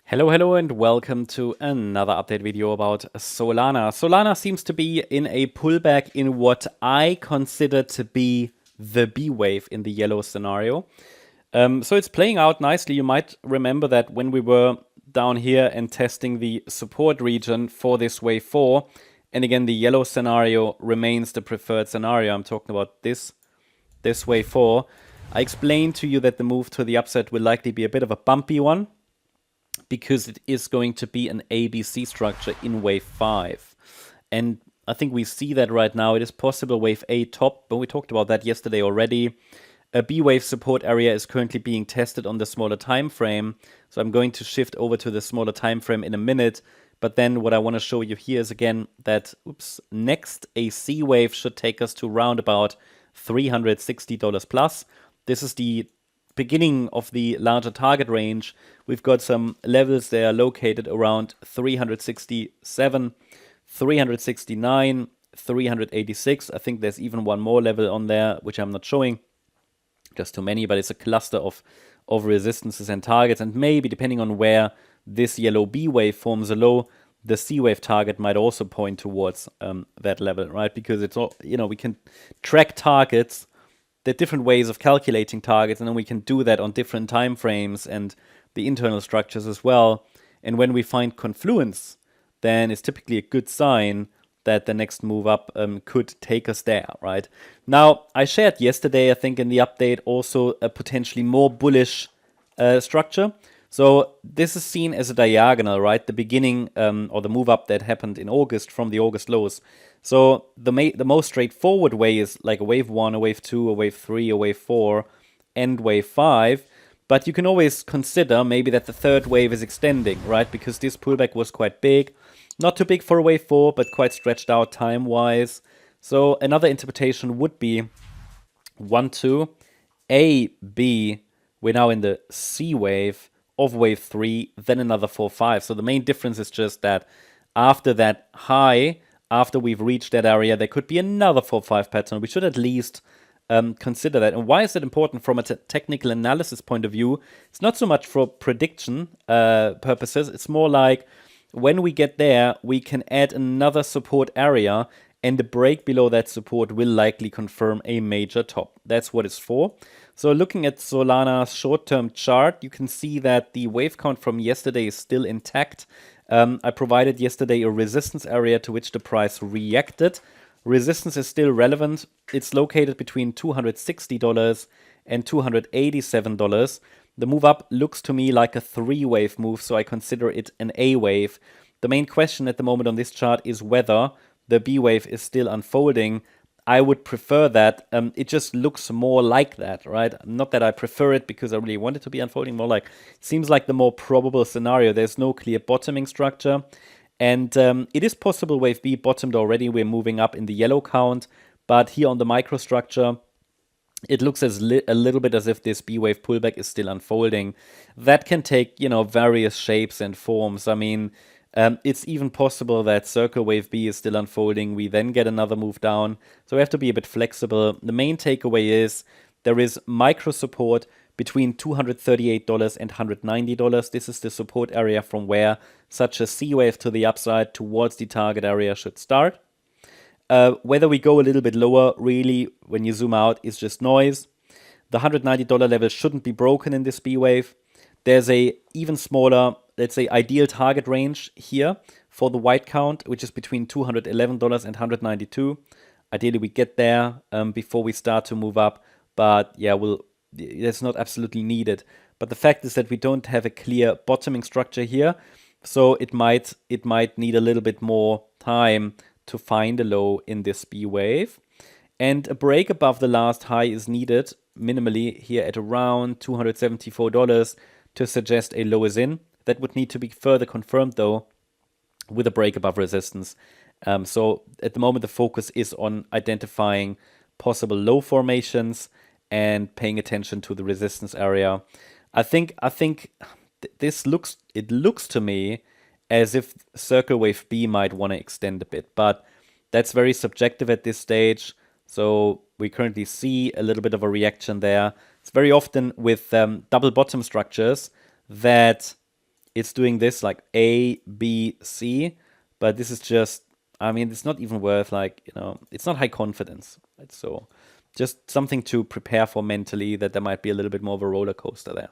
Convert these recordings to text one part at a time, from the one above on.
Hello, and welcome to another update video about Solana. Solana seems to be in a pullback in what I consider to be the B wave in the yellow scenario. So it's playing out nicely. You might remember that when we were down here and testing the support region for this wave 4, and again, the yellow scenario remains the preferred scenario. I'm talking about this wave 4. I explained to you that the move to the upside will likely be a bit of a bumpy one, because it is going to be an ABC structure in wave 5. And I think we see that right now. It is possible wave A top, but we talked about that yesterday already. A B wave support area is currently being tested on the smaller time frame. So I'm going to shift over to the smaller time frame in a minute. But then what I want to show you here is again that next a C wave should take us to round about $360 plus. This is the beginning of the larger target range. We've got some levels there located around 367, 369, 386. I think there's even one more level on there, which I'm not showing. Just too many, but it's a cluster of resistances and targets. And maybe depending on where this yellow B wave forms a low, the C wave target might also point towards that level, right? Because it's all, we can track targets. There are different ways of calculating targets, and then we can do that on different time frames and the internal structures as well. And when we find confluence, then it's typically a good sign that the next move up could take us there, right? Now, I shared yesterday, I think in the update, also a potentially more bullish structure. So this is seen as a diagonal, right? The beginning or the move up that happened in August from the August lows. So the most straightforward way is like a wave 1, a wave 2, a wave 3, a wave 4, and wave 5. But you can always consider maybe that the third wave is extending, right? Because this pullback was quite big. Not too big for a wave 4, but quite stretched out time-wise. So another interpretation would be 1, 2, A, B. We're now in the C wave of wave 3, then another 4, 5. So the main difference is just that after that high, after we've reached that area, there could be another 4, 5 pattern. We should at least consider that. And why is it important from a technical analysis point of view? It's not so much for prediction purposes. It's more like when we get there, we can add another support area, and the break below that support will likely confirm a major top. That's what it's for. So looking at Solana's short-term chart, you can see that the wave count from yesterday is still intact. I provided yesterday a resistance area to which the price reacted. Resistance is still relevant. It's located between $260 and $287. The move up looks to me like a 3-wave move, so I consider it an A wave. The main question at the moment on this chart is whether the B wave is still unfolding. I would prefer that. It just looks more like that, right? Not that I prefer it because I really want it to be unfolding, more like it seems like the more probable scenario. There's no clear bottoming structure. And it is possible wave B bottomed already. We're moving up in the yellow count. But here on the microstructure, it looks a little bit as if this B wave pullback is still unfolding. That can take, various shapes and forms. I mean, it's even possible that circle wave B is still unfolding. We then get another move down. So we have to be a bit flexible. The main takeaway is there is micro support between $238 and $190. This is the support area from where such a C wave to the upside towards the target area should start. Whether we go a little bit lower, really, when you zoom out, is just noise. The $190 level shouldn't be broken in this B wave. There's a even smaller, let's say, ideal target range here for the white count, which is between $211 and $192. Ideally, we get there before we start to move up. But yeah, that's not absolutely needed. But the fact is that we don't have a clear bottoming structure here. So it might need a little bit more time to find a low in this B wave. And a break above the last high is needed minimally here at around $274 to suggest a low is in. That would need to be further confirmed though with a break above resistance. So at the moment the focus is on identifying possible low formations and paying attention to the resistance area. I think this looks to me as if circle wave B might want to extend a bit, but that's very subjective at this stage. So we currently see a little bit of a reaction there. It's very often with double bottom structures that it's doing this like A, B, C, but this is just, I mean, it's not even worth like, it's not high confidence. Right? So just something to prepare for mentally, that there might be a little bit more of a roller coaster there.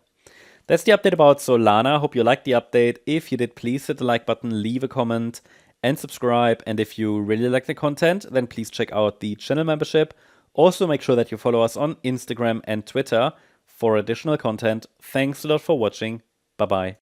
That's the update about Solana. Hope you liked the update. If you did, please hit the like button, leave a comment, and subscribe. And if you really like the content, then please check out the channel membership. Also, make sure that you follow us on Instagram and Twitter for additional content. Thanks a lot for watching. Bye-bye.